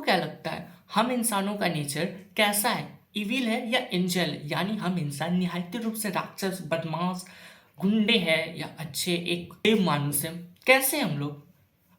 क्या लगता है हम इंसानों का नेचर कैसा है? इविल है या एंजल? यानी हम इंसान निहायत रूप से राक्षस, बदमाश, गुंडे हैं या अच्छे एक देव मानुस हैं? कैसे हैं हम लोग?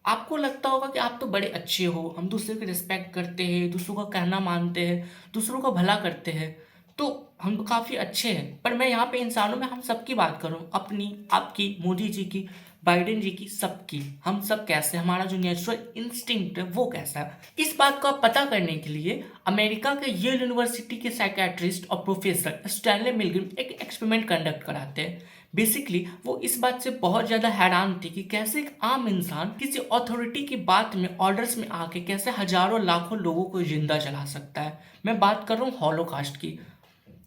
आपको लगता होगा कि आप तो बड़े अच्छे हो, हम दूसरे की रिस्पेक्ट करते हैं, दूसरों का कहना मानते हैं, दूसरों का भला करते हैं, तो हम तो काफ़ी अच्छे हैं। पर मैं यहाँ पे इंसानों में हम सबकी बात कर रहा हूँ, अपनी, आपकी, मोदी जी की, बाइडेन जी की, सबकी। हम सब कैसे, हमारा जो नेचुरल इंस्टिंक्ट है वो कैसा है, इस बात को आप पता करने के लिए अमेरिका के येल यूनिवर्सिटी के साइकेट्रिस्ट और प्रोफेसर स्टैनले मिलग्रिम एक एक्सपेरिमेंट कंडक्ट कराते हैं। बेसिकली वो इस बात से बहुत ज़्यादा हैरान थे कि कैसे एक आम इंसान किसी अथॉरिटी की बात में, ऑर्डर्स में आके कैसे हजारों लाखों लोगों को जिंदा जला सकता है। मैं बात कर रहा हूँ हॉलोकास्ट की,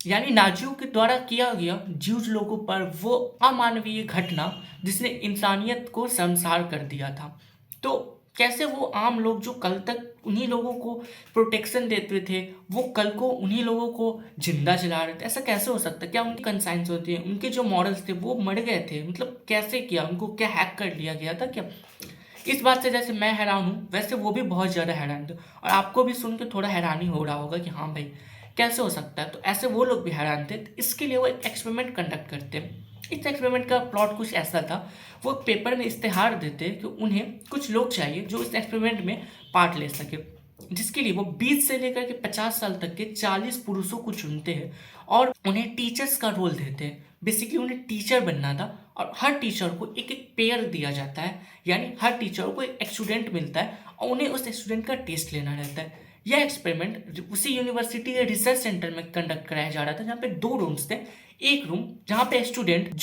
यानी नाजियों के द्वारा किया गया ज्यूज लोगों पर वो अमानवीय घटना जिसने इंसानियत को शर्मसार कर दिया था। तो कैसे वो आम लोग जो कल तक उन्हीं लोगों को प्रोटेक्शन देते थे, वो कल को उन्हीं लोगों को जिंदा जला रहे थे? ऐसा कैसे हो सकता है? क्या उनकी कंसाइंस होती है, उनके जो मॉरल्स थे वो मर गए थे? मतलब कैसे किया, उनको क्या हैक कर लिया गया था क्या? इस बात से जैसे मैं हैरान हूँ, वैसे वो भी बहुत ज़्यादा हैरान थे, और आपको भी सुन के थोड़ा हैरानी हो रहा होगा कि हाँ भाई कैसे हो सकता है। तो ऐसे वो लोग भी हैरान थे, तो इसके लिए वो एक एक्सपेरिमेंट कंडक्ट करते हैं। इस एक्सपेरिमेंट का प्लॉट कुछ ऐसा था, वो पेपर में इश्तेहार देते कि उन्हें कुछ लोग चाहिए जो इस एक्सपेरिमेंट में पार्ट ले सके, जिसके लिए वो 20 से लेकर के 50 साल तक के 40 पुरुषों को चुनते हैं और उन्हें टीचर्स का रोल देते हैं। बेसिकली उन्हें टीचर बनना था, और हर टीचर को एक एक पेयर दिया जाता है, यानी हर टीचर को एक स्टूडेंट मिलता है और उन्हें उस स्टूडेंट का टेस्ट लेना रहता है। यह एक्सपेरिमेंट उसी यूनिवर्सिटी के रिसर्च सेंटर में कंडक्ट कराया जा रहा था, जहाँ पे दो रूम्स थे। एक रूम जहाँ पे स्टूडेंट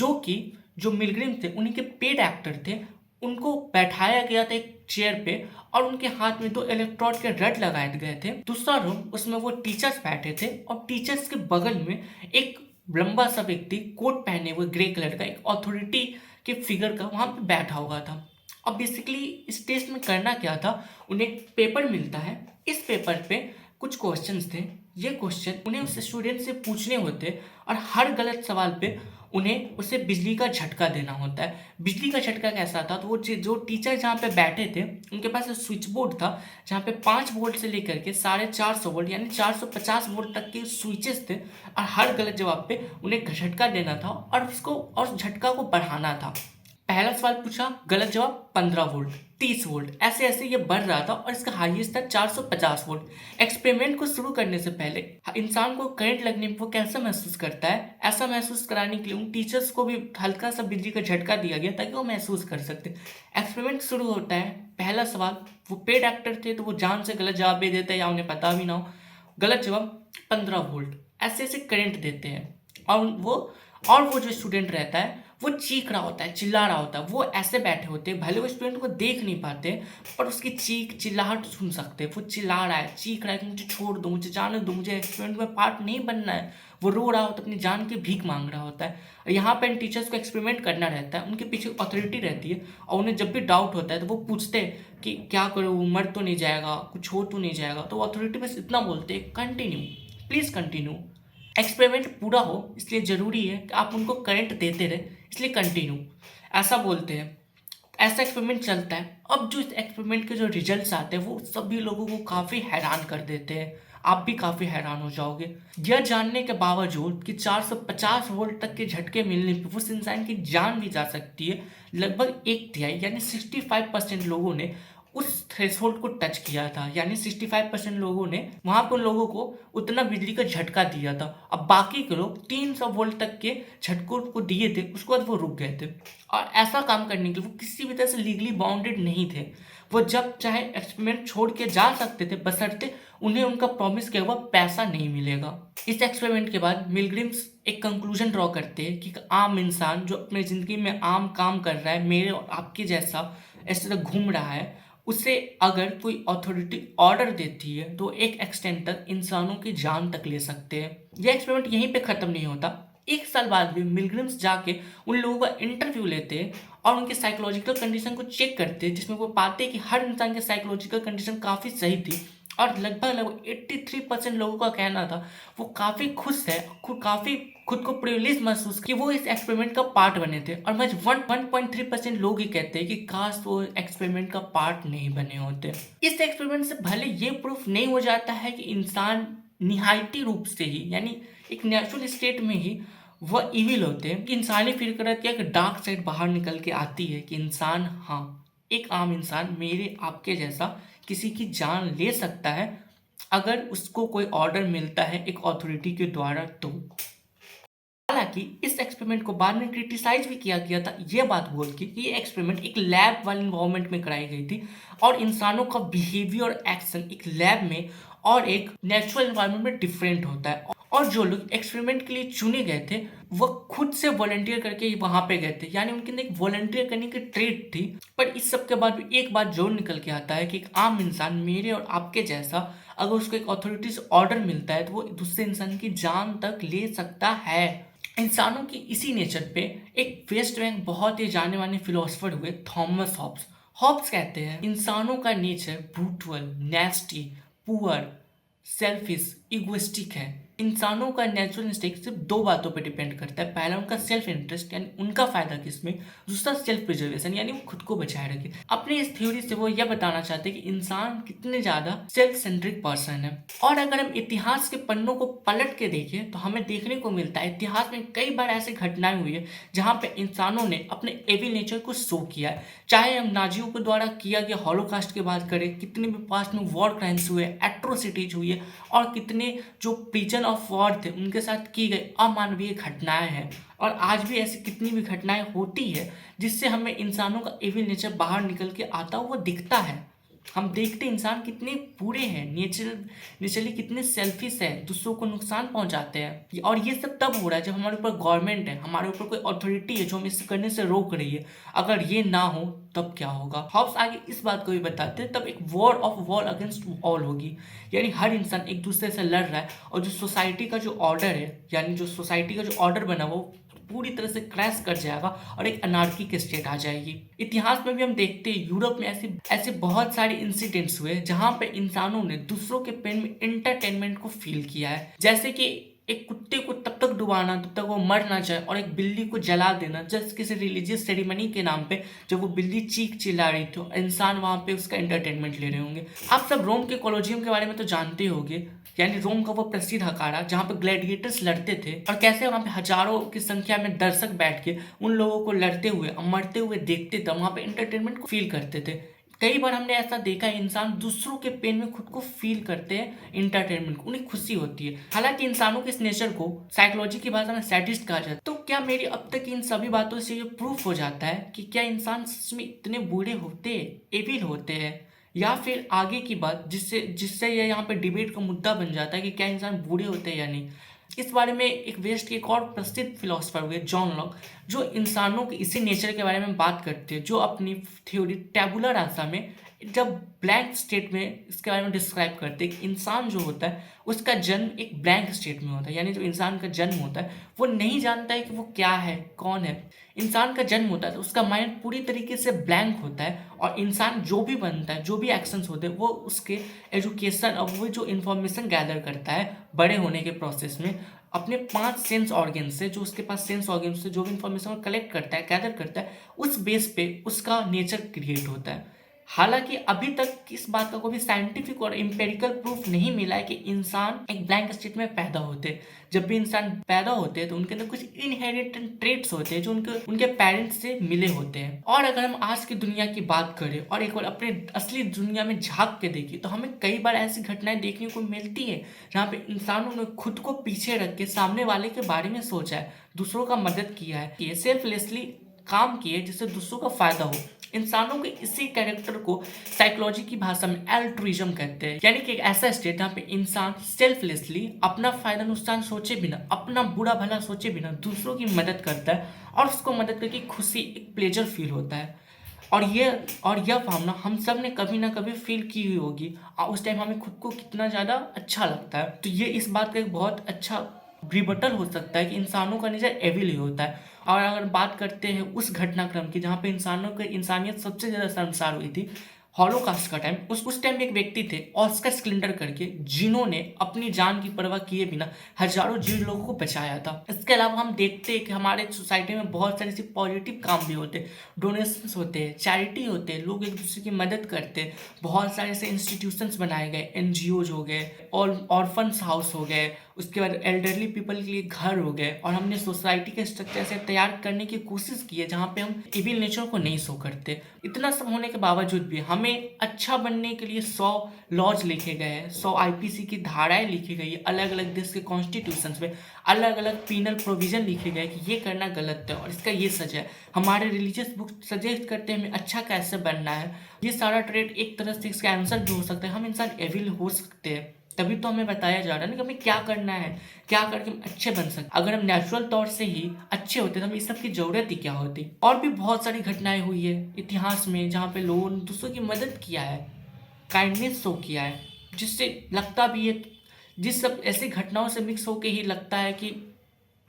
जो मिलग्रिम थे उन्हीं के पेड एक्टर थे, उनको बैठाया गया था एक चेयर पे और उनके हाथ में दो इलेक्ट्रोड के रड लगाए गए थे। दूसरा रूम, उसमें वो टीचर्स बैठे थे और टीचर्स के बगल में एक लंबा सा व्यक्ति कोट पहने हुए ग्रे कलर का, एक अथॉरिटी के फिगर का, वहां पे बैठा हुआ था। अब बेसिकली इस टेस्ट में करना क्या था, उन्हें एक पेपर मिलता है। इस पेपर पे कुछ क्वेश्चंस थे, ये क्वेश्चन उन्हें उस स्टूडेंट से पूछने होते और हर गलत सवाल पे उन्हें उसे बिजली का झटका देना होता है। बिजली का झटका कैसा था, तो वो जो टीचर जहाँ पे बैठे थे उनके पास एक स्विच बोर्ड था, जहाँ पे 5 वोल्ट से लेकर के 450 वोल्ट यानी 450 वोल्ट तक के स्विचेस थे, और हर गलत जवाब पे उन्हें झटका देना था और उसको और झटका को बढ़ाना था। पहला सवाल पूछा, गलत जवाब 15 वोल्ट, 30 वोल्ट, ऐसे ऐसे ये बढ़ रहा था और इसका हाईएस्ट था 450 वोल्ट। एक्सपेरिमेंट को शुरू करने से पहले इंसान को करंट लगने पर वो कैसा महसूस करता है, ऐसा महसूस कराने के लिए उन टीचर्स को भी हल्का सा बिजली का झटका दिया गया ताकि वो महसूस कर सकते। एक्सपेरिमेंट शुरू होता है, पहला सवाल, वो पेड एक्टर थे तो वो जान से गलत जवाब दे देते हैं या उन्हें पता भी ना हो। गलत जवाब 15 वोल्ट, ऐसे ऐसे करंट देते हैं और वो जो स्टूडेंट रहता है वो चीख रहा होता है, चिल्ला रहा होता है। वो ऐसे बैठे होते हैं, भले वो स्टूडेंट को देख नहीं पाते पर उसकी चीख चिल्लाहट सुन सकते हैं। वो चिल्ला रहा है, चीख रहा है कि मुझे छोड़ दो, मुझे जाने दो, मुझे एक्सपेरिमेंट में पार्ट नहीं बनना है। वो रो रहा होता है, अपनी जान की भीख मांग रहा होता है। और यहाँ पर टीचर्स को एक्सपेरिमेंट करना रहता है, उनके पीछे अथॉरिटी रहती है और उन्हें जब भी डाउट होता है तो वो पूछते हैं कि क्या करो, मर तो नहीं जाएगा, कुछ हो तो नहीं जाएगा। तो अथॉरिटी बस इतना बोलते हैं, कंटिन्यू, प्लीज़ कंटिन्यू। एक्सपेरिमेंट पूरा हो इसलिए ज़रूरी है कि आप उनको करंट देते रहे, इसलिए कंटिन्यू ऐसा बोलते हैं। ऐसा एक्सपेरिमेंट चलता है। अब जो इस एक्सपेरिमेंट के जो रिजल्ट्स आते हैं वो सभी लोगों को काफ़ी हैरान कर देते हैं। आप भी काफ़ी हैरान हो जाओगे यह जानने के बावजूद कि 450 वोल्ट तक के झटके मिलने पर उस इंसान की जान भी जा सकती है। लगभग एक तिहाई यानी 65% लोगों ने उस थ्रेशोल्ड को टच किया था, यानी 65% लोगों ने वहां पर लोगों को उतना बिजली का झटका दिया था। अब बाकी के लोग 300 वोल्ट तक के झटकों को दिए थे, उसके बाद वो रुक गए थे। और ऐसा काम करने के लिए वो किसी भी तरह से लीगली बाउंडेड नहीं थे। वो जब चाहे एक्सपेरिमेंट छोड़ के जा सकते थे, बशर्ते उन्हें उनका प्रॉमिस किया हुआ पैसा नहीं मिलेगा। इस एक्सपेरिमेंट के बाद मिलग्रिम्स एक कंक्लूजन ड्रॉ करते हैं कि आम इंसान जो अपनी जिंदगी में आम काम कर रहा है, मेरे और आपके जैसा इस तरह घूम रहा है, उसे अगर कोई अथॉरिटी ऑर्डर देती है तो एक एक्सटेंट तक इंसानों की जान तक ले सकते हैं। यह एक्सपेरिमेंट यहीं पे खत्म नहीं होता। 1 साल बाद भी मिलग्रिम्स जाके उन लोगों का इंटरव्यू लेते हैं और उनके साइकोलॉजिकल कंडीशन को चेक करते हैं, जिसमें वो पाते हैं कि हर इंसान की साइकोलॉजिकल कंडीशन काफ़ी सही थी और लगभग लगभग 83% लोगों का कहना था वो काफ़ी खुश है, काफ़ी खुद को प्रिविलेज महसूस कि वो इस एक्सपेरिमेंट का पार्ट बने थे। और बस 1.3% लोग ही कहते हैं कि काश वो एक्सपेरिमेंट का पार्ट नहीं बने होते। इस एक्सपेरिमेंट से भले ये प्रूफ नहीं हो जाता है कि इंसान निहायती रूप से ही, यानी एक नेचुरल स्टेट में ही वह इविल होते हैं। इंसानी फितरत की एक डार्क साइड बाहर निकल के आती है कि इंसान, हाँ, एक आम इंसान मेरे आपके जैसा किसी की जान ले सकता है अगर उसको कोई ऑर्डर मिलता है एक अथॉरिटी के द्वारा। तो हालांकि इस एक्सपेरिमेंट को बाद में क्रिटिसाइज भी किया गया था ये बात बोल के कि ये एक्सपेरिमेंट एक लैब वाले इन्वायरमेंट में कराई गई थी और इंसानों का बिहेवियर और एक्शन एक लैब में और एक नेचुरल इन्वायरमेंट में डिफरेंट होता है। और जो लोग एक्सपेरिमेंट के लिए चुने गए थे वो खुद से वॉलंटियर करके वहां पे गए थे, यानी उनके अंदर एक वॉलंटियर करने की ट्रेट थी। पर इस सब के बाद भी एक बात जोर निकल के आता है कि एक आम इंसान मेरे और आपके जैसा अगर उसको एक अथॉरिटी से ऑर्डर मिलता है तो वो दूसरे इंसान की जान तक ले सकता है। इंसानों की इसी नेचर पे एक वेस्ट बैंक बहुत ही जाने माने फिलोसफर हुए थॉमस हॉब्स। हॉब्स कहते हैं इंसानों का nature brutal, नेस्टी, poor, selfish, egoistic है। इंसानों का नेचुरल इंस्टिंक्ट सिर्फ दो बातों पर डिपेंड करता है, पहला उनका सेल्फ इंटरेस्ट यानी उनका फायदा किसमें, दूसरा सेल्फ प्रिजर्वेशन यानी वो खुद को बचाए रखे। अपने इस थ्योरी से वो यह बताना चाहते हैं कि इंसान कितने ज्यादा सेल्फ सेंट्रिक पर्सन है। और अगर हम इतिहास के पन्नों को पलट के देखें तो हमें देखने को मिलता है इतिहास में कई बार ऐसी घटनाएं हुई है जहां पे इंसानों ने अपने एविल नेचर को शो किया है। चाहे हम नाजियों के द्वारा किया गया हॉलोकास्ट की बात करें, कितने भी पास्ट में वॉर क्राइम्स हुए, एट्रोसिटीज हुई है, और कितने जो प्रिजन ऑफ वॉर थे उनके साथ की गई अमानवीय घटनाएं हैं। और आज भी ऐसी कितनी भी घटनाएं होती है जिससे हमें इंसानों का एविल नेचर बाहर निकल के आता हुआ दिखता है। हम देखते इंसान कितने बुरे हैं, नेचुरली कितने सेल्फिश है, दूसरों को नुकसान पहुंचाते हैं। और ये सब तब हो रहा है जब हमारे ऊपर गवर्नमेंट है, हमारे ऊपर कोई अथॉरिटी है जो हमें इसे करने से रोक रही है। अगर ये ना हो तब क्या होगा। हॉब्स आगे इस बात को भी बताते हैं तब एक war of war against all होगी, यानी हर इंसान एक दूसरे से लड़ रहा है और जो सोसाइटी का जो ऑर्डर है, यानी जो सोसाइटी का जो ऑर्डर बना वो पूरी तरह से क्रैश कर जाएगा और एक अनार्की की स्टेट आ जाएगी। इतिहास में भी हम देखते हैं यूरोप में ऐसे ऐसे बहुत सारे इंसिडेंट्स हुए जहां पे इंसानों ने दूसरों के पेन में एंटरटेनमेंट को फील किया है। जैसे कि एक कुत्ते को तब तक डुबाना तब तक वो मर ना जाए, और एक बिल्ली को जला देना जस्ट किसी रिलीजियस सेरेमनी के नाम पे, जब वो बिल्ली चीख चिल्ला रही थी इंसान वहां पे उसका एंटरटेनमेंट ले रहे होंगे। आप सब रोम के कोलोजियम के बारे में तो जानते होंगे, यानी रोम का वो प्रसिद्ध अखाड़ा जहाँ पे ग्लैडिएटर्स लड़ते थे और कैसे वहाँ पे हजारों की संख्या में दर्शक बैठ के उन लोगों को लड़ते हुए और मरते हुए देखते थे, वहाँ पे एंटरटेनमेंट को फील करते थे। कई बार हमने ऐसा देखा है इंसान दूसरों के पेन में खुद को फील करते हैं, एंटरटेनमेंट को उन्हें खुशी होती है। हालांकि इंसानों के इस नेचर को साइकोलॉजी की भाषा में सैडिस्ट कहा जाता है। तो क्या मेरी अब तक इन सभी बातों से ये प्रूफ हो जाता है कि क्या इंसान सच में इतने बुरे होते हैं, एविल होते हैं, या फिर आगे की बात जिससे जिससे ये यहाँ पे डिबेट का मुद्दा बन जाता है कि क्या इंसान बुरे होते हैं या नहीं। इस बारे में एक वेस्ट के एक और प्रसिद्ध फिलोसफर हुए जॉन लॉक, जो इंसानों के इसी नेचर के बारे में बात करते हैं, जो अपनी थ्योरी टैबुलर रासा में जब ब्लैंक स्टेट में इसके बारे में डिस्क्राइब करते हैं कि इंसान जो होता है उसका जन्म एक ब्लैंक स्टेट में होता है, यानी जो इंसान का जन्म होता है वो नहीं जानता है कि वो क्या है, कौन है। इंसान का जन्म होता है तो उसका माइंड पूरी तरीके से ब्लैंक होता है, और इंसान जो भी बनता है, जो भी एक्शंस होते हैं, वो उसके एजुकेशन और वो जो इन्फॉर्मेशन गैदर करता है बड़े होने के प्रोसेस में अपने 5 सेंस ऑर्गन से, जो उसके पास सेंस ऑर्गन से जो भी इंफॉर्मेशन कलेक्ट करता है, गैदर करता है, उस बेस पे उसका नेचर क्रिएट होता है। हालांकि अभी तक इस बात का कोई भी साइंटिफिक और एम्पेरिकल प्रूफ नहीं मिला है कि इंसान एक ब्लैंक स्टेट में पैदा होते हैं। जब भी इंसान पैदा होते हैं तो उनके अंदर कुछ इनहेरिटेड ट्रेट्स होते हैं जो उनके पेरेंट्स से मिले होते हैं। और अगर हम आज की दुनिया की बात करें और एक बार अपने असली दुनिया में झांक के देखें तो हमें कई बार ऐसी घटनाएं देखने को मिलती है जहाँ पे इंसानों ने खुद को पीछे रख के सामने वाले के बारे में सोचा है, दूसरों का मदद किया है, ये सेल्फलेसली काम किए जिससे दूसरों का फायदा हो। इंसानों के इसी कैरेक्टर को साइकोलॉजी की भाषा में एल्ट्रुइज्म कहते हैं, यानी कि एक ऐसा स्टेट जहाँ पे इंसान सेल्फलेसली अपना फायदा नुकसान सोचे बिना, अपना बुरा भला सोचे बिना दूसरों की मदद करता है, और उसको मदद करके खुशी, एक प्लेजर फील होता है। और यह भावना हम सब ने कभी ना कभी फील की हुई होगी, और उस टाइम हमें खुद को कितना ज़्यादा अच्छा लगता है। तो ये इस बात का एक बहुत अच्छा रिबटल हो सकता है कि इंसानों का नेचर एविल ही होता है। और अगर बात करते हैं उस घटनाक्रम की जहाँ पे इंसानियत सबसे ज़्यादा शर्मसार हुई थी, हॉलोकास्ट का टाइम, उस टाइम एक व्यक्ति थे ऑस्कर स्क्लिंटर करके, जिन्होंने अपनी जान की परवाह किए बिना हजारों जीव लोगों को बचाया था। इसके अलावा हम देखते हैं कि हमारे सोसाइटी में बहुत सारे ऐसे पॉजिटिव काम भी होते हैं, डोनेशंस होते हैं, चैरिटी होते हैं, लोग एक दूसरे की मदद करते हैं। बहुत सारे ऐसे इंस्टीट्यूशंस बनाए गए, एनजीओज हो गए, और ऑर्फन्स हाउस हो गए, उसके बाद एल्डरली पीपल के लिए घर हो गए, और हमने सोसाइटी के स्ट्रक्चर से तैयार करने की कोशिश की है जहाँ पे हम इविल नेचर को नहीं शो करते। इतना सब होने के बावजूद भी हमें अच्छा बनने के लिए 100 लॉज लिखे गए हैं, 100 आईपीसी की धाराएं लिखी गई है, अलग अलग देश के कॉन्स्टिट्यूशन में अलग अलग पीनल प्रोविजन लिखे गए कि ये करना गलत है और इसका ये सजा है। हमारे रिलीजियस बुक सजेस्ट करते हैं हमें अच्छा कैसे बनना है। ये सारा ट्रेड एक तरह से इसका आंसर भी हो सकता है, हम इंसान एविल हो सकते हैं। तभी तो हमें बताया जा रहा है ना कि हमें क्या करना है, क्या करके हम अच्छे बन सकते। अगर हम नेचुरल तौर से ही अच्छे होते तो हमें इस सब की जरूरत ही क्या होती। और भी बहुत सारी घटनाएं हुई है इतिहास में जहाँ पे लोगों ने दूसरों की मदद किया है, काइंडनेस शो किया है, जिससे लगता भी है, जिस सब ऐसी घटनाओं से मिक्स होके ही लगता है कि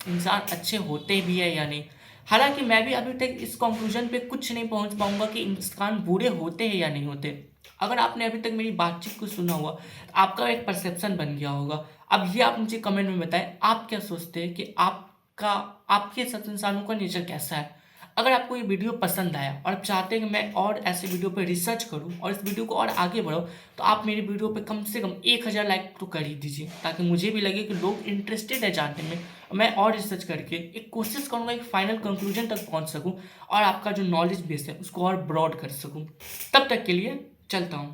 इंसान अच्छे होते भी है या नहीं। हालांकि मैं भी अभी तक इस कंक्लूजन पे कुछ नहीं पहुंच पाऊंगा कि इंसान बुरे होते हैं या नहीं होते। अगर आपने अभी तक मेरी बातचीत को सुना हुआ तो आपका एक परसेप्शन बन गया होगा। अब ये आप मुझे कमेंट में बताएं, आप क्या सोचते हैं कि आपका आपके साथ इंसानों का नेचर कैसा है। अगर आपको ये वीडियो पसंद आया और आप चाहते हैं कि मैं और ऐसे वीडियो पर रिसर्च करूं और इस वीडियो को और आगे बढ़ाऊं, तो आप मेरी वीडियो पे कम से कम 1000 लाइक तो कर ही दीजिए, ताकि मुझे भी लगे कि लोग इंटरेस्टेड है जानने में। मैं और रिसर्च करके एक कोशिश करूंगा एक फाइनल कंक्लूजन तक पहुंच सकूं और आपका जो नॉलेज बेस है उसको और ब्रॉड कर सकूं। तब तक के लिए चलता हूं।